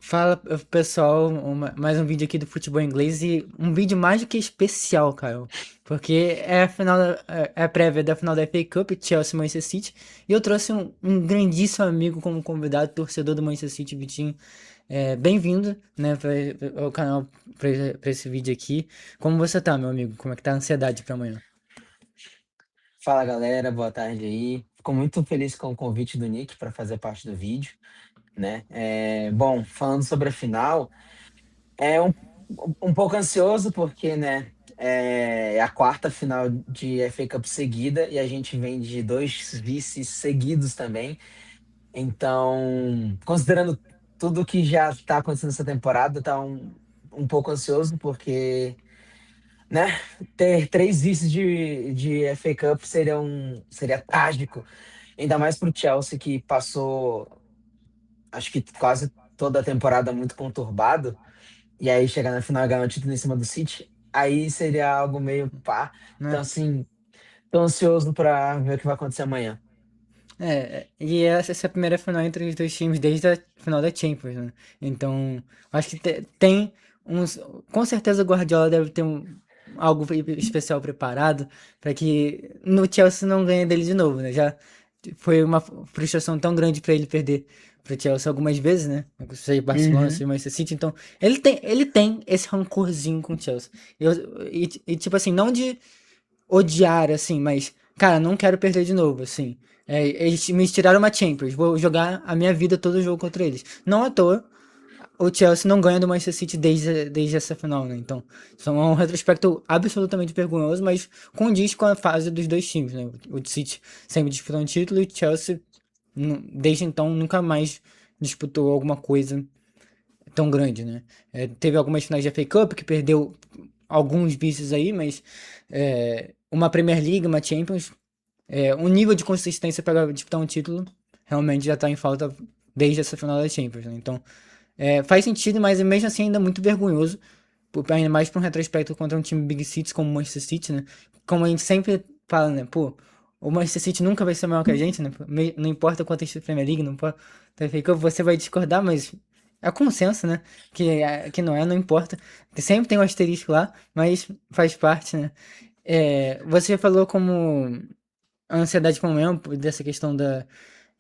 Fala, pessoal, mais um vídeo aqui do Futebol Inglês e um vídeo mais do que especial, Caio. Porque é a final, é a prévia da final da FA Cup, Chelsea e Manchester City. E eu trouxe um grandíssimo amigo como convidado, torcedor do Manchester City, Vitinho. Bem-vindo, né, ao canal, pra esse vídeo aqui. Como você tá, meu amigo? Como é que tá a ansiedade pra amanhã? Fala galera, boa tarde aí. Fico muito feliz com o convite do Nick para fazer parte do vídeo, né? Bom, falando sobre a final, é um pouco ansioso porque, né, é a quarta final de FA Cup seguida e a gente vem de dois vices seguidos também. Então, considerando tudo que já está acontecendo nessa temporada, tá um pouco ansioso porque, né, ter três vices de FA Cup seria trágico. Ainda mais pro Chelsea que passou, acho que quase toda a temporada muito conturbado, e aí chegar na final e ganhar o título em cima do City, aí seria algo meio pá. Então, Né? assim, tô ansioso pra ver o que vai acontecer amanhã. E essa é a primeira final entre os dois times desde a final da Champions, né? Então, acho que tem uns. Com certeza o Guardiola deve ter algo especial preparado para que no Chelsea não ganhe dele de novo, né? Já foi uma frustração tão grande para ele perder pro Chelsea algumas vezes, né? Seja Barcelona, Uhum. seja Manchester City. Então, ele tem esse rancorzinho com o Chelsea. Tipo assim, não de odiar, assim, mas, cara, não quero perder de novo, assim. Eles me tiraram uma Champions, vou jogar a minha vida todo jogo contra eles. Não à toa, o Chelsea não ganha do Manchester City desde essa final, né? Então, isso é um retrospecto absolutamente vergonhoso, mas condiz com a fase dos dois times, né? O City sempre disputou um título e o Chelsea, desde então, nunca mais disputou alguma coisa tão grande, né? Teve algumas finais de FA Cup que perdeu alguns vícios aí, mas uma Premier League, uma Champions, um nível de consistência para disputar um título realmente já tá em falta desde essa final da Champions, né? Então, faz sentido, mas mesmo assim ainda muito vergonhoso, ainda mais para um retrospecto contra um time Big Cities como o Manchester City, né? Como a gente sempre fala, né? Pô, o Manchester City nunca vai ser maior que a gente, né? Não importa quanto a gente Premier League, não importa a FA Cup, você vai discordar, mas é consenso, né? Que não importa. Sempre tem um asterisco lá, mas faz parte, né? Você falou como a ansiedade com o momento, dessa questão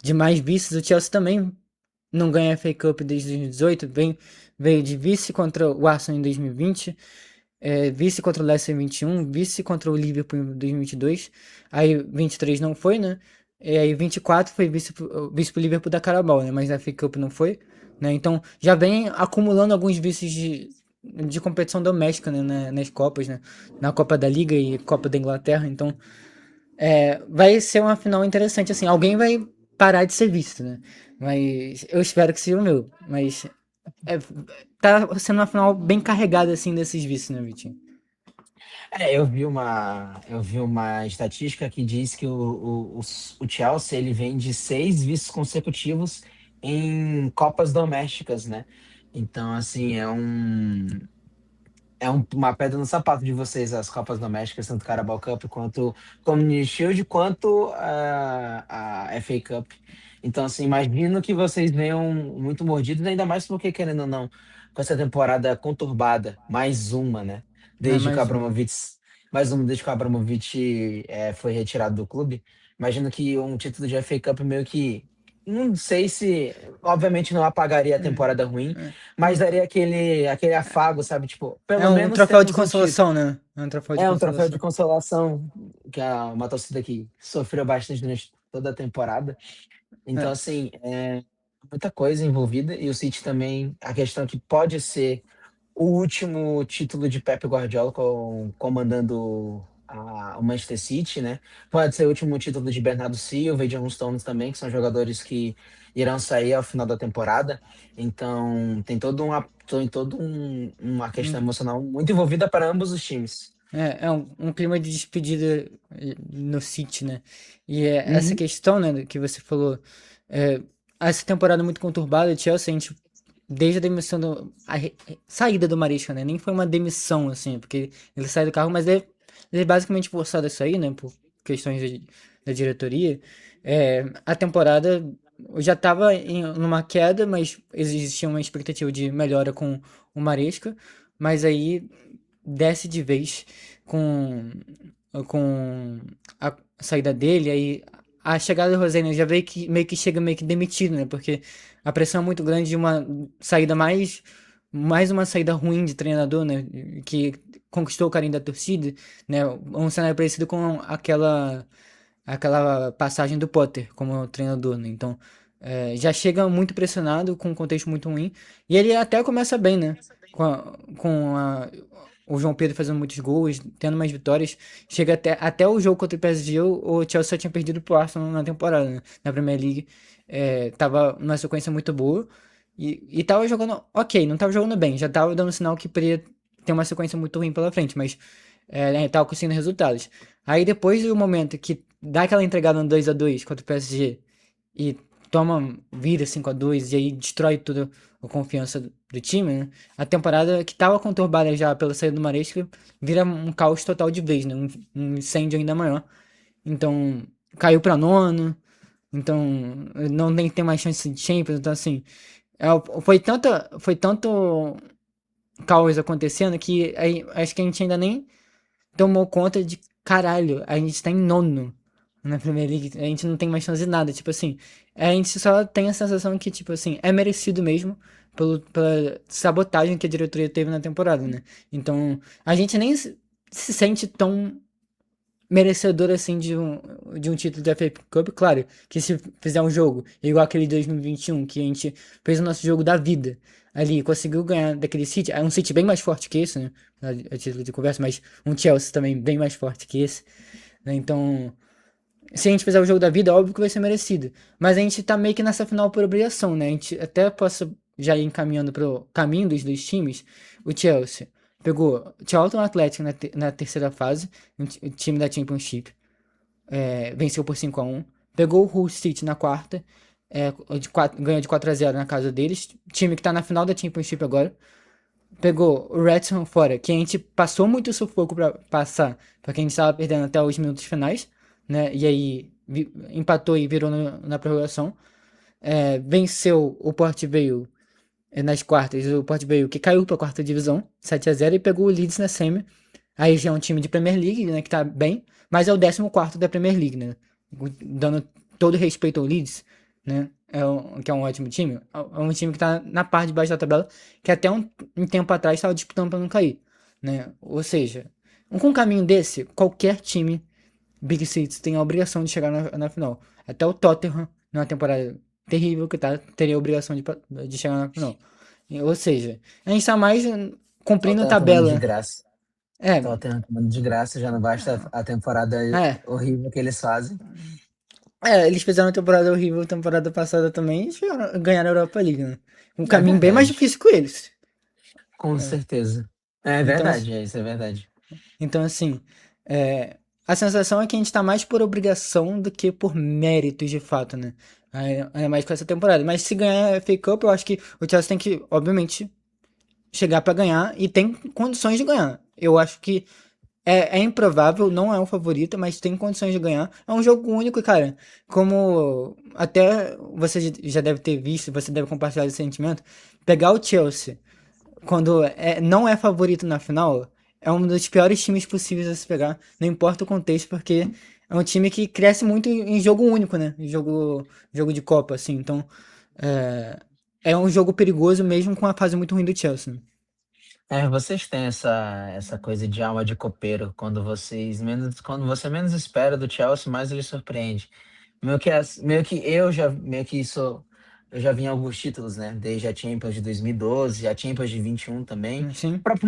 de mais vices, o Chelsea também não ganha a FA Cup desde 2018, veio de vice contra o Arsenal em 2020, vice contra o Leicester em 21, vice contra o Liverpool em 2022, aí 23 não foi, né? E aí 24 foi vice pro Liverpool da Carabao, né? Mas a FA Cup não foi, né? Então já vem acumulando alguns vices de competição doméstica, né? Nas Copas, né? Na Copa da Liga e Copa da Inglaterra, então vai ser uma final interessante, assim. Alguém vai parar de ser visto, né? Mas eu espero que seja o meu. Mas é, tá sendo uma final bem carregada, assim, desses vícios, né, Vitinho? Eu vi uma estatística que diz que o Chelsea ele vem de seis vices consecutivos em Copas domésticas, né? Então, assim, uma pedra no sapato de vocês, as Copas Domésticas, tanto Carabao Cup quanto Community Shield, quanto a FA Cup. Então, assim, imagino que vocês venham muito mordidos, ainda mais porque, querendo ou não, com essa temporada conturbada, mais uma, né? Não é Desde que o mais uma. Abramovich, mais uma, desde que o Abramovich foi retirado do clube. Imagino que um título de FA Cup meio que. Não sei se. Obviamente não apagaria a temporada ruim, mas É, daria aquele afago, sabe? Tipo, é pelo um menos troféu de temos um título. consolação, né? É um troféu de É um troféu de consolação. consolação, que é uma torcida que sofreu bastante durante toda a temporada. Então, É, assim, muita coisa envolvida. E o City também, a questão que pode ser o último título de Pep Guardiola comandando o Manchester City, né? Pode ser o último título de Bernardo Silva e de John Stones também, que são jogadores que irão sair ao final da temporada. Então, uma questão um, emocional muito envolvida para ambos os times. um clima de despedida no City, né? E essa Uhum. questão, né, que você falou, é, essa temporada muito conturbada, o Chelsea, a gente desde a demissão saída do Marisca, né? Nem foi uma demissão, assim, porque ele saiu do carro, mas ele é basicamente forçado a sair, né? Por questões da diretoria. A temporada. já estava numa queda, mas existia uma expectativa de melhora com o Maresca, mas aí desce de vez com, com a saída dele, aí a chegada do Roseni já veio que meio que chega meio que demitido, né? Porque a pressão é muito grande de uma saída mais uma saída ruim de treinador, né? Que conquistou o carinho da torcida, né? Um cenário parecido com aquela passagem do Potter como treinador, né? Então, já chega muito pressionado, com um contexto muito ruim. E ele até começa bem, né? O João Pedro fazendo muitos gols, tendo mais vitórias. Chega até o jogo contra o PSG, o Chelsea só tinha perdido pro Arsenal na temporada, né? Na Premier League. Tava numa sequência muito boa. E tava jogando ok, não tava jogando bem. Já tava dando sinal que poderia ter uma sequência muito ruim pela frente, mas né, tava conseguindo resultados. Aí depois do momento que dá aquela entregada no 2-2 contra o PSG e toma, vira 5-2 e aí destrói toda a confiança do time, né? A temporada que tava conturbada já pela saída do Maresca vira um caos total de vez, né? Um incêndio ainda maior. Então, caiu pra nono, então não nem tem mais chance de Champions, então assim, foi tanto caos acontecendo que aí, acho que a gente ainda nem tomou conta de caralho, a gente tá em nono na Premier League, a gente não tem mais chance de nada, tipo assim, a gente só tem a sensação que, tipo assim, é merecido mesmo pela sabotagem que a diretoria teve na temporada, né? Então, a gente nem se sente tão merecedor assim de um título de FA Cup, claro, que se fizer um jogo igual aquele de 2021, que a gente fez o nosso jogo da vida ali, conseguiu ganhar daquele City, é um City bem mais forte que esse, né, a título de conversa, mas um Chelsea também bem mais forte que esse, né, então, se a gente fizer o jogo da vida, é óbvio que vai ser merecido, mas a gente tá meio que nessa final por obrigação, né, a gente até possa já ir encaminhando pro caminho dos dois times, o Chelsea pegou o Charlton Athletic na terceira fase, o time da Championship, venceu por 5-1. Pegou o Hull City na quarta, ganhou de 4-0 na casa deles. Time que tá na final da Championship agora. Pegou o Wrexham fora, que a gente passou muito sufoco pra passar, porque a gente tava perdendo até os minutos finais, né? E aí empatou e virou na prorrogação. Venceu o Port Vale nas quartas, o Port Vale que caiu pra quarta divisão, 7-0 e pegou o Leeds na semi. Aí já é um time de Premier League, né, que tá bem, mas é o 14º da Premier League, né? Dando todo respeito ao Leeds, né? Que é um ótimo time. É um time que tá na parte de baixo da tabela, que até um tempo atrás estava disputando para não cair, né? Ou seja, com um caminho desse, qualquer time Big Six tem a obrigação de chegar na final. Até o Tottenham, numa temporada terrível que tá, teria a obrigação de chegar na final. Ou seja, a gente tá mais cumprindo Tottenham tomando de tabela. graça. É, Tottenham tomando de graça, já não basta a temporada é. horrível que eles fazem. Eles fizeram uma temporada horrível temporada passada também e ganharam a Europa League, né? Um É caminho bem mais verdade, difícil que eles. com certeza. É Então, verdade, isso é verdade. então assim, a sensação é que a gente tá mais por obrigação do que por méritos de fato, né? Ainda mais com essa temporada. Mas se ganhar a FA Cup, eu acho que o Chelsea tem que, obviamente, chegar pra ganhar e tem condições de ganhar. Eu acho que é improvável, não é um favorito, mas tem condições de ganhar. É um jogo único, cara. Como até você já deve ter visto, você deve compartilhar esse sentimento. Pegar o Chelsea quando não é favorito na final é um dos piores times possíveis a se pegar. Não importa o contexto, porque é um time que cresce muito em jogo único, né? Em jogo de Copa, assim. Então, é, é um jogo perigoso mesmo com a fase muito ruim do Chelsea, né? Vocês têm essa coisa de alma de copeiro, quando você menos espera do Chelsea, mais ele surpreende. Meio que eu já vim em alguns títulos, né? Desde a Champions de 2012, a Champions de 21 também. Sim. O próprio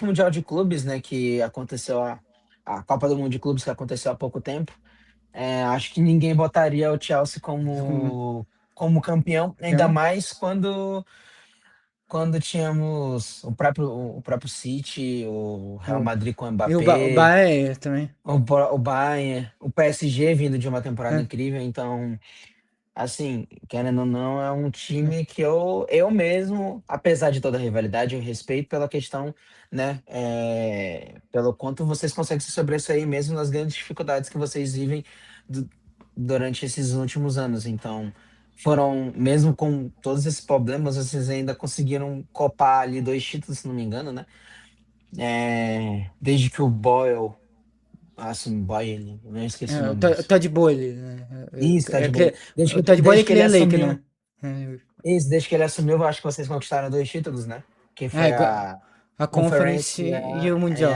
Mundial de Clubes, né? Que aconteceu a Copa do Mundo de Clubes que aconteceu há pouco tempo. Acho que ninguém botaria o Chelsea como campeão, ainda Campeão. mais quando tínhamos o próprio City, o Real O, Madrid com o e o Mbappé, Bayern também. o Bayern, o PSG vindo de uma temporada É, incrível. Então, assim, querendo ou não, é um é. time que eu mesmo, apesar de toda a rivalidade, eu respeito pela questão, né, pelo quanto vocês conseguem se sobressair mesmo nas grandes dificuldades que vocês vivem durante esses últimos anos. Então, foram, mesmo com todos esses problemas, vocês ainda conseguiram copar ali 2 títulos, se não me engano, né? Desde que o Boyle, assim, Boyle, eu não esqueci o É, nome disso. Todd Bowley, né? Isso, É, Todd Bowley. o Todd Bowley Desde é que ele Clear Lake, assumiu, né? É, desde que ele assumiu, eu acho que vocês conquistaram 2 títulos, né? Que é, foi a a Conference Conference e o Mundial.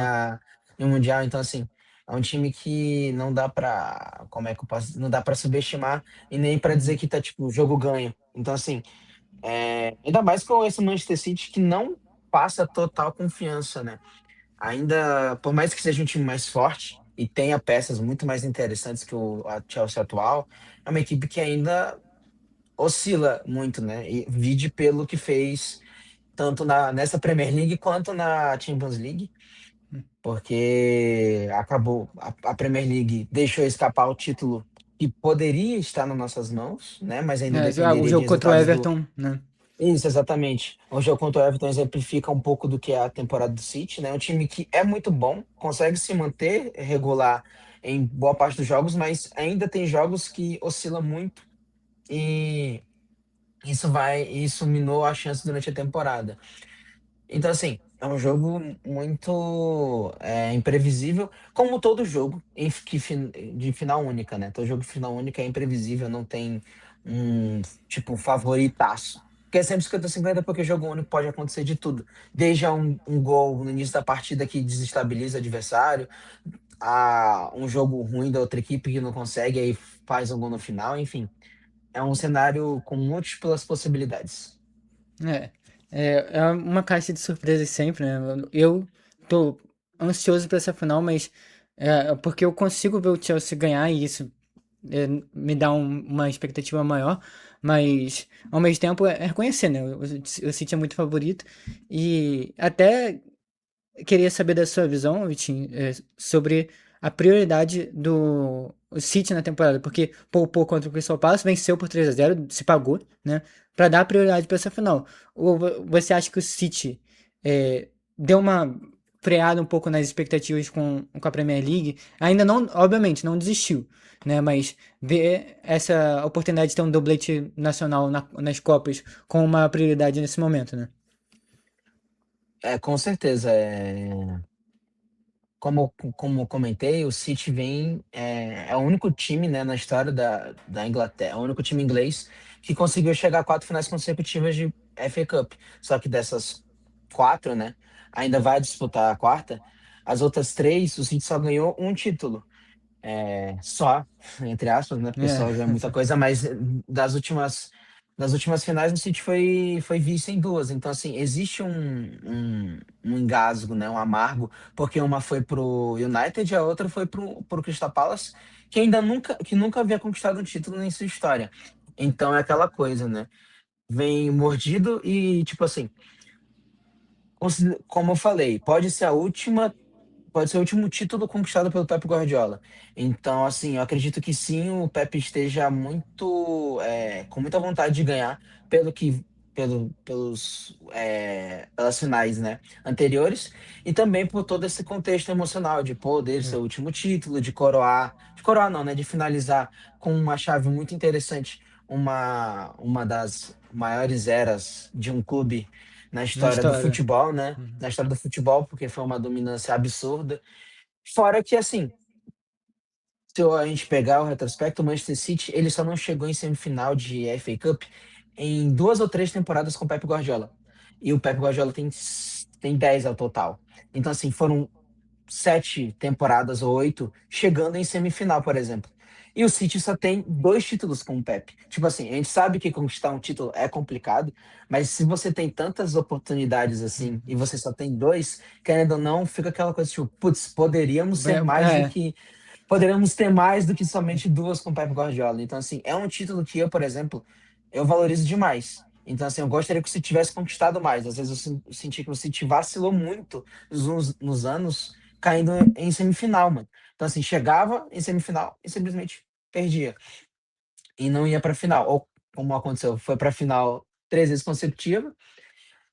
e o Mundial. Então, assim, é um time que não dá pra, como é que eu posso, não dá pra subestimar e nem pra dizer Uhum. que tá, tipo, jogo ganho. Então, assim, ainda mais com esse Manchester City que não passa total confiança, né? Ainda, por mais que seja um time mais forte e tenha peças muito mais interessantes que a Chelsea atual, é uma equipe que ainda oscila muito, né? E vide pelo que fez tanto nessa Premier League quanto na Champions League, porque acabou a Premier League deixou escapar o título que poderia estar nas nossas mãos, né? Mas ainda O dependeria de jogo contra o resultados do. Everton, né? Isso, exatamente. O jogo contra o Everton exemplifica um pouco do que é a temporada do City, né? Um time que é muito bom, consegue se manter regular em boa parte dos jogos, mas ainda tem jogos que oscila muito e isso minou a chance durante a temporada. Então, assim, é um jogo muito imprevisível, como todo jogo de final única, né? Todo jogo de final única é imprevisível, não tem um, tipo, favoritaço. Porque é sempre 50-50, porque jogo único pode acontecer de tudo. Desde um gol no início da partida que desestabiliza o adversário, a um jogo ruim da outra equipe que não consegue, aí faz um gol no final, enfim. É um cenário com múltiplas possibilidades. É, é uma caixa de surpresas sempre, né? Eu tô ansioso pra essa final, mas porque eu consigo ver o Chelsea ganhar e isso me dá uma expectativa maior, mas ao mesmo tempo é reconhecer, né? O City é muito favorito e até queria saber da sua visão, Vitinho, sobre a prioridade do City na temporada, porque poupou contra o Crystal Palace, venceu por 3-0, se pagou, né, para dar prioridade para essa final. Ou você acha que o City deu uma freada um pouco nas expectativas com a Premier League? Ainda não, obviamente, não desistiu, né, mas vê essa oportunidade de ter um doblete nacional nas Copas com uma prioridade nesse momento, né? Com certeza. Como eu comentei, o City é o único time, né, na história da Inglaterra, é o único time inglês que conseguiu chegar a 4 finais consecutivas de FA Cup. Só que dessas 4, né, ainda vai disputar a quarta. As outras 3, o City só ganhou um título. Só, entre aspas, né? Porque É, só já é muita coisa, mas das últimas finais o City foi vice em duas. Então, assim, existe um engasgo, né? Um amargo, porque uma foi pro United e a outra foi pro Crystal Palace, que nunca havia conquistado um título em sua história. Então é aquela coisa, né? Vem mordido e, tipo assim, como eu falei, pode ser o último título conquistado pelo Pep Guardiola. Então, assim, eu acredito que sim, o Pep esteja com muita vontade de ganhar pelo que, pelas finais, né, anteriores e também por todo esse contexto emocional de poder ser o último título, de coroar não, né, de finalizar com uma chave muito interessante, uma das maiores eras de um clube na na história do história. futebol, né? Uhum. Na história do futebol, porque foi uma dominância absurda. Fora que, assim, se a gente pegar o retrospecto, o Manchester City, ele só não chegou em semifinal de FA Cup em 2 ou 3 temporadas com o Pep Guardiola. E o Pep Guardiola tem 10 ao total. Então, assim, foram 7 temporadas ou 8 chegando em semifinal, por exemplo. E o City só tem 2 títulos com o Pep. Tipo assim, a gente sabe que conquistar um título é complicado, mas se você tem tantas oportunidades assim e você só tem dois, querendo ou não, fica aquela coisa tipo, putz, poderíamos ter mais do que somente duas com o Pep Guardiola. Então, assim, é um título que eu, por exemplo, eu valorizo demais. Então, assim, eu gostaria que o City tivesse conquistado mais. Às vezes eu senti que o City vacilou muito nos anos, caindo em semifinal, mano. Então, assim, chegava em semifinal e simplesmente perdia. E não ia pra final. Ou, como aconteceu, foi pra final 3 vezes consecutiva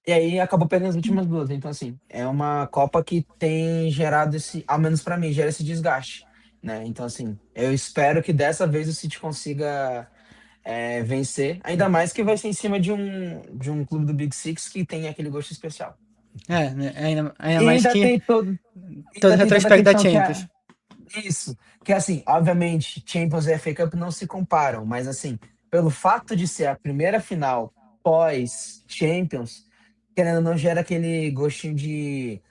e aí acabou perdendo as últimas duas. Então, assim, é uma Copa que tem gerado ao menos pra mim, gera esse desgaste, né? Então, assim, eu espero que dessa vez o City consiga vencer, ainda mais que vai ser em cima de um clube do Big Six que tem aquele gosto especial. É, né? Ainda E mais ainda que tem todo, todo ainda tem toda a retrospecto da questão que Champions. é isso, que assim, obviamente, Champions e FA Cup não se comparam, mas assim, pelo fato de ser a primeira final pós Champions, querendo ou não, gera aquele gostinho de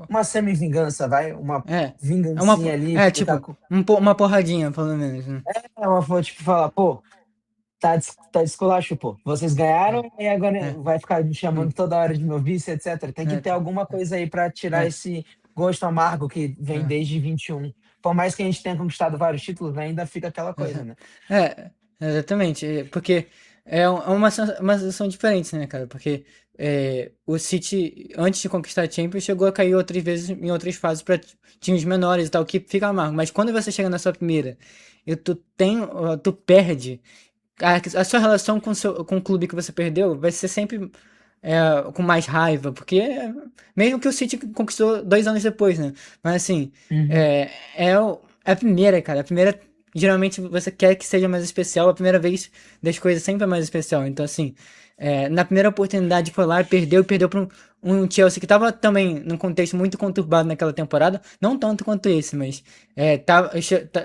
uma semi-vingança, vai? Uma É. vingancinha ali, porque tá Tipo, com. uma porradinha, pelo menos, né? Uma forma, tipo, falar, pô, tá descolacho, pô. Vocês ganharam e agora É. vai ficar me chamando Hum, toda hora de meu vice, etc. Tem que é, ter alguma coisa aí pra tirar é, esse gosto amargo que vem é, desde 21. Por mais que a gente tenha conquistado vários títulos, né, ainda fica aquela coisa, né? é, exatamente. Porque uma sensação diferente, né, cara? Porque o City, antes de conquistar a Champions, chegou a cair outras vezes em outras fases para times menores e tal, que fica amargo. Mas quando você chega na sua primeira e tu perde, a sua relação com o clube que você perdeu vai ser sempre com mais raiva, porque mesmo que o City conquistou 2 anos depois, né? Mas assim, Uhum. é a primeira, cara. A primeira, geralmente você quer que seja mais especial, a primeira vez das coisas sempre é mais especial. Então, assim, na primeira oportunidade foi lá e perdeu para um Chelsea que tava também num contexto muito conturbado naquela temporada, não tanto quanto esse, mas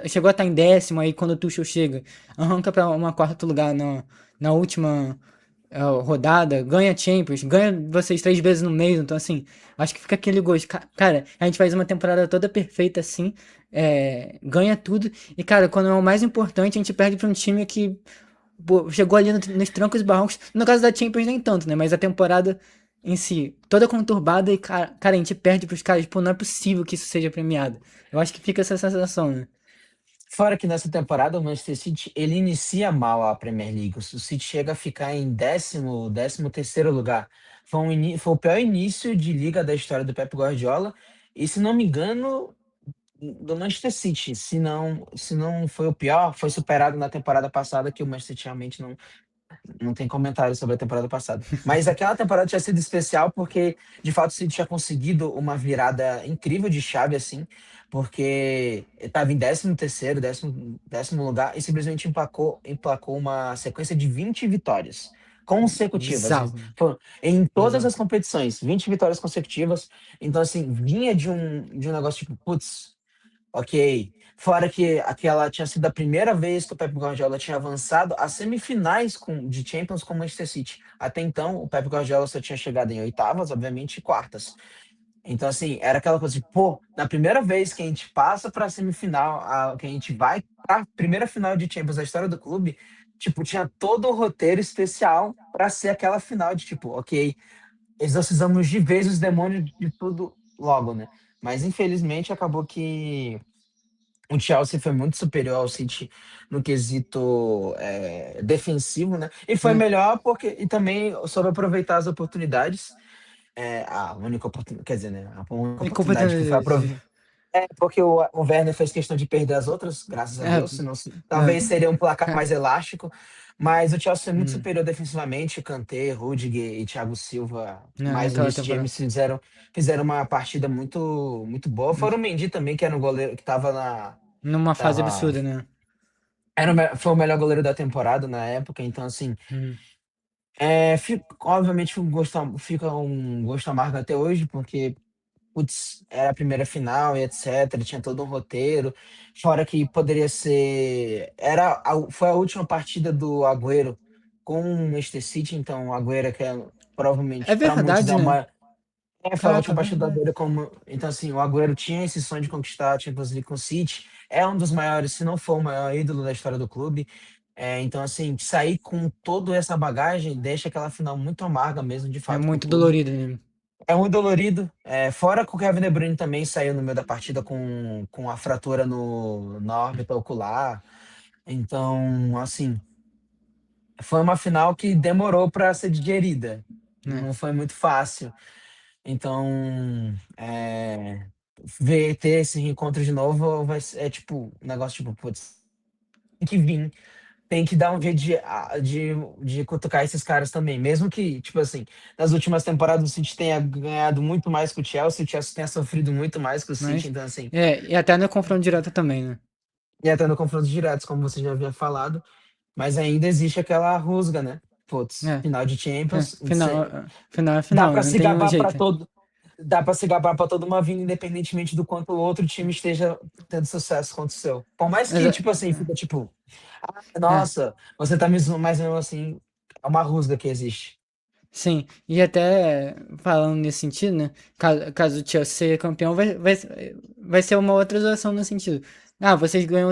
chegou a estar em décimo aí quando o Tuchel chega, arranca para uma quarto lugar na última rodada, ganha Champions, ganha vocês 3 vezes no mês, então assim, acho que fica aquele gosto. Cara, a gente faz uma temporada toda perfeita assim, ganha tudo, e cara, quando é o mais importante, a gente perde pra um time que pô, chegou ali nos trancos e barrancos. No caso da Champions, nem tanto, né? Mas a temporada em si, toda conturbada e, cara, a gente perde pros caras, pô, não é possível que isso seja premiado. Eu acho que fica essa sensação, né? Fora que nessa temporada o Manchester City ele inicia mal a Premier League. O City chega a ficar em décimo terceiro lugar. Foi o pior início de liga da história do Pep Guardiola. E se não me engano, do Manchester City. Se não foi o pior, foi superado na temporada passada, que o Manchester City realmente não tem comentário sobre a temporada passada. Mas aquela temporada tinha sido especial porque, de fato, o City tinha conseguido uma virada incrível de chave, assim, porque estava em décimo terceiro, décimo lugar e simplesmente emplacou uma sequência de 20 vitórias consecutivas. Bizarro, né? Em todas Bizarro. as competições, 20 vitórias consecutivas. Então, assim, vinha de um negócio tipo, putz, ok. Fora que aquela tinha sido a primeira vez que o Pep Guardiola tinha avançado às semifinais de Champions com o Manchester City. Até então, o Pep Guardiola só tinha chegado em oitavas, obviamente, e quartas. Então, assim, era aquela coisa de, pô, na primeira vez que a gente passa para a semifinal, que a gente vai para a primeira final de Champions da história do clube, tipo, tinha todo o roteiro especial para ser aquela final de, tipo, ok, exorcizamos de vez os demônios de tudo logo, né? Mas, infelizmente, acabou que o Chelsea foi muito superior ao City no quesito defensivo, né? E foi É. melhor porque e também soube aproveitar as oportunidades. A única oportunidade, quer dizer, né? A única E culpa oportunidade que foi aproveitada. também. Porque o Werner fez questão de perder as outras, graças a É, Deus, senão é, talvez seria um placar mais elástico. Mas o Chelsea foi muito hum, superior defensivamente. Kanté, Rudiger e Thiago Silva, mais o naquela Reece temporada. James fizeram uma partida muito muito boa. Fora o Mendy também, que era um goleiro que estava Numa fase tava absurda, né? foi o melhor goleiro da temporada na época, então assim, Hum. obviamente fica um gosto amargo até hoje, porque, putz, era a primeira final e etc, tinha todo um roteiro, fora que poderia ser foi a última partida do Agüero com o Manchester City, então o Agüero que É provavelmente para muitos verdade, né? foi a Caraca, última é partida do verdade. Agüero como. Então, assim, o Agüero tinha esse sonho de conquistar a Champions League com o City. É um dos maiores, se não for o maior ídolo da história do clube. Então, assim, sair com toda essa bagagem deixa aquela final muito amarga mesmo, de É fato, pro muito clube. dolorido, né? É muito dolorido. Fora que o Kevin De Bruyne também saiu no meio da partida com a fratura na órbita ocular. Então, assim, foi uma final que demorou para ser digerida. Né? Não foi muito fácil. Então, ter esse reencontro de novo é tipo, um negócio tipo, putz, tem que vir, tem que dar um jeito de cutucar esses caras também. Mesmo que, tipo assim, nas últimas temporadas o City tenha ganhado muito mais que o Chelsea tenha sofrido muito mais que o City, Mas, então assim, e até no confronto direto também, né? e até no confrontos diretos, como você já havia falado, mas ainda existe aquela rusga, né? Putz, É, final de Champions, final, final é dá final, para não se tem um gabar para jeito. todo, dá para se gabar para toda uma vida, independentemente do quanto o outro time esteja tendo sucesso contra o seu. Por mais que, tipo assim, fica tipo, É, nossa, você tá me zoando, mas mesmo assim, é uma rusga que existe. sim, e até falando nesse sentido, né? Caso o Chelsea seja campeão, vai ser uma outra situação no sentido. Ah, vocês ganham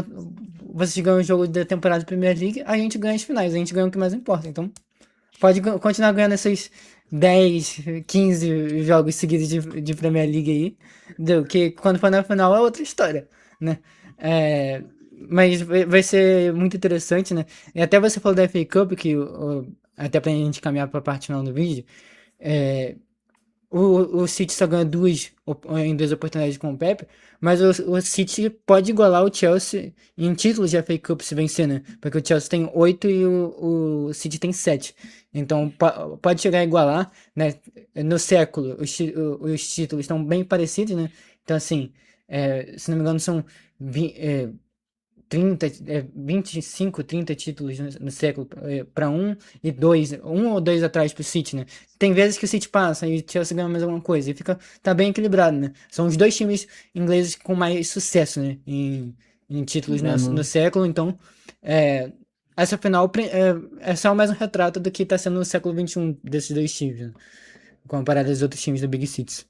o jogo da temporada da Premier League, a gente ganha as finais, a gente ganha o que mais importa. Então, pode continuar ganhando esses 10, 15 jogos seguidos de Premier League aí, que quando for na final é outra história, né? É, mas vai ser muito interessante, né? E até você falou da FA Cup, que até pra gente caminhar pra parte final do vídeo, é, o City só ganha em duas oportunidades com o Pepe, mas o City pode igualar o Chelsea em títulos de FA Cup se vencer, né? Porque o Chelsea tem 8 e o City tem 7. Então pode chegar a igualar, né? No século, os títulos estão bem parecidos, né? Então, assim, se não me engano, são 25, 30 títulos no século para um ou dois atrás pro City, né? Tem vezes que o City passa e o Chelsea ganha mais alguma coisa e tá bem equilibrado, né? São os dois times ingleses com mais sucesso, né? Em títulos Né, no século, então é, essa final é só mais um retrato do que tá sendo no século XXI desses dois times, né? Comparado aos outros times do Big Six.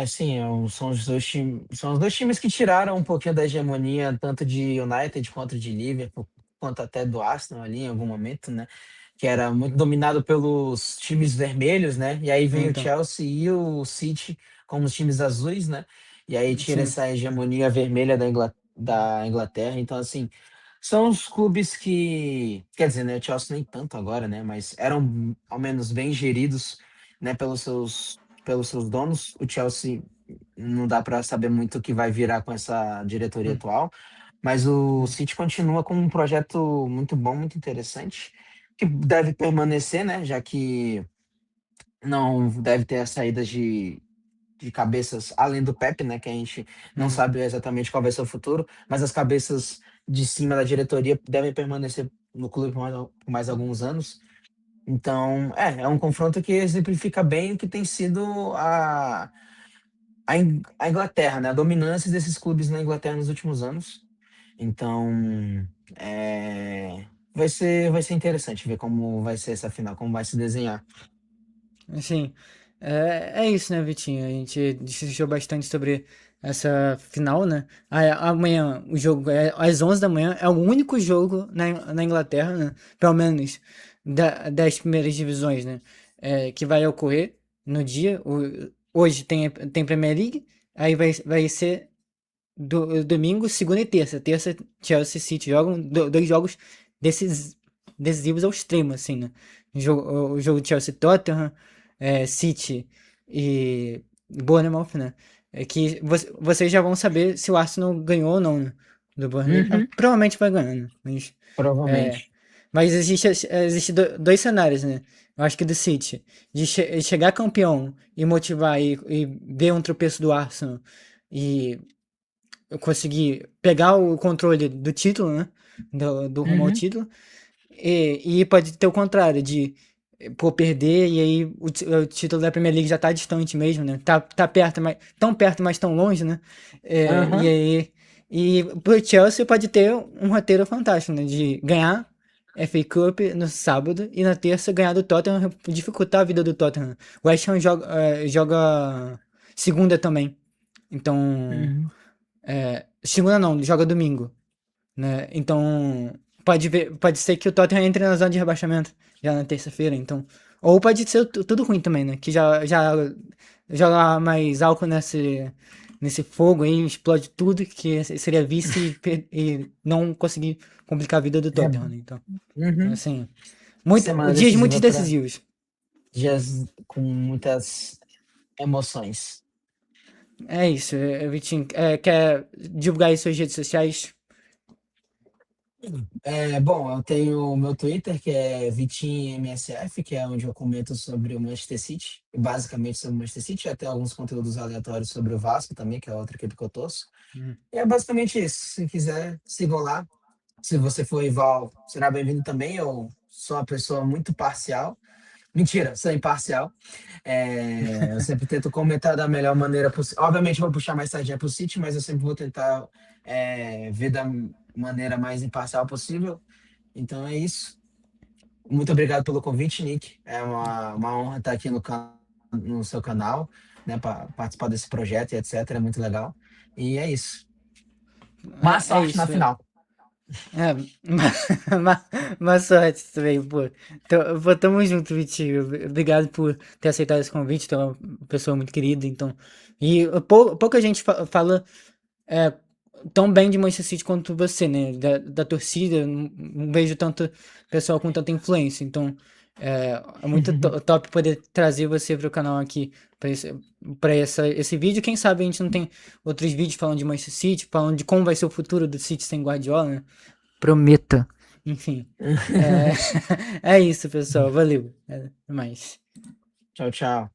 Sim, são os dois times que tiraram um pouquinho da hegemonia, tanto de United quanto de Liverpool, quanto até do Arsenal ali em algum momento, né? Que era muito dominado pelos times vermelhos, né? E aí vem o Então, Chelsea e o City como os times azuis, né? E aí tira sim. essa hegemonia vermelha da Inglaterra. Então, assim, são os clubes que, quer dizer, né? O Chelsea nem tanto agora, né? Mas eram ao menos bem geridos, né? Pelos seus donos. O Chelsea não dá para saber muito o que vai virar com essa diretoria Hum, atual, mas o hum, City continua com um projeto muito bom, muito interessante, que deve permanecer, né? Já que não deve ter as saídas de cabeças além do Pepe, né? Que a gente não hum. sabe exatamente qual vai ser o futuro, mas as cabeças de cima da diretoria devem permanecer no clube por mais alguns anos. Então, é um confronto que exemplifica bem o que tem sido a Inglaterra, né? A dominância desses clubes na Inglaterra nos últimos anos. Então, vai ser interessante ver como vai ser essa final, como vai se desenhar. Assim, é isso, né, Vitinho? A gente discutiu bastante sobre essa final, né? Amanhã o jogo é às 11 da manhã, é o único jogo na Inglaterra, né? Pelo menos das primeiras divisões, né? Que vai ocorrer no dia. Hoje tem Premier League, aí vai ser domingo, segunda e terça. Terça, Chelsea e City jogam dois jogos decis, decisivos ao extremo, assim, né? O jogo Chelsea-Tottenham, City e Bournemouth, né? É que vocês já vão saber se o Arsenal ganhou ou não, né? Do Burnley. Uhum, Provavelmente vai ganhar, né? É, provavelmente. mas existe dois cenários, né? Eu acho que do City, de chegar campeão e motivar e ver um tropeço do Arsenal e eu consegui pegar o controle do título, né? Do rumo ao Uhum, título. E pode ter o contrário, de pô, perder, e aí o título da Premier League já tá distante mesmo, né? Tá perto, mas tão perto, mas tão longe, né? E aham, aí. E pro Chelsea pode ter um roteiro fantástico, né? De ganhar FA Cup no sábado e na terça ganhar do Tottenham, dificultar a vida do Tottenham. O West Ham joga segunda também. Então. uhum. Segunda não, joga domingo, né? Então, pode ser que o Tottenham entre na zona de rebaixamento já na terça-feira, então. Ou pode ser tudo ruim também, né? Que já joga mais álcool nesse fogo aí, explode tudo, que seria vice e não conseguir complicar a vida do É, Tottenham, né? Então, uhum. assim, Semana dias muito decisiva para decisivos. dias com muitas emoções. É isso, Vitinho. Quer divulgar aí suas redes sociais? Bom, eu tenho o meu Twitter, que é VitinhoMSF, que é onde eu comento sobre o Manchester City, basicamente sobre o Manchester City, até alguns conteúdos aleatórios sobre o Vasco também, que é outra equipe que eu torço. Hum. E é basicamente isso. Se quiser, sigam lá. Se você for rival, será bem-vindo também. Eu sou uma pessoa muito parcial. Mentira, sou imparcial. Eu sempre tento comentar da melhor maneira possível. Obviamente, eu vou puxar mais sardinha pro City, mas eu sempre vou tentar ver da maneira mais imparcial possível. Então é isso. Muito obrigado pelo convite, Nick. É uma honra estar aqui no seu canal, né, para participar desse projeto e etc. É muito legal. E é isso. Má É sorte na isso. final. É, ma, ma sorte também, pô. Então, pô, tamo junto, Vitinho. Obrigado por ter aceitado esse convite. Tu é uma pessoa muito querida, então. E pouca gente fala é, tão bem de Manchester City quanto você, né? Da torcida, eu não vejo tanto pessoal com tanta influência. Então, é muito top poder trazer você pro canal aqui pra esse vídeo. Quem sabe a gente não tem outros vídeos falando de Manchester City, falando de como vai ser o futuro do City sem Guardiola, né? Prometa. Enfim. É, é isso, pessoal. Valeu. É mais. Tchau, tchau.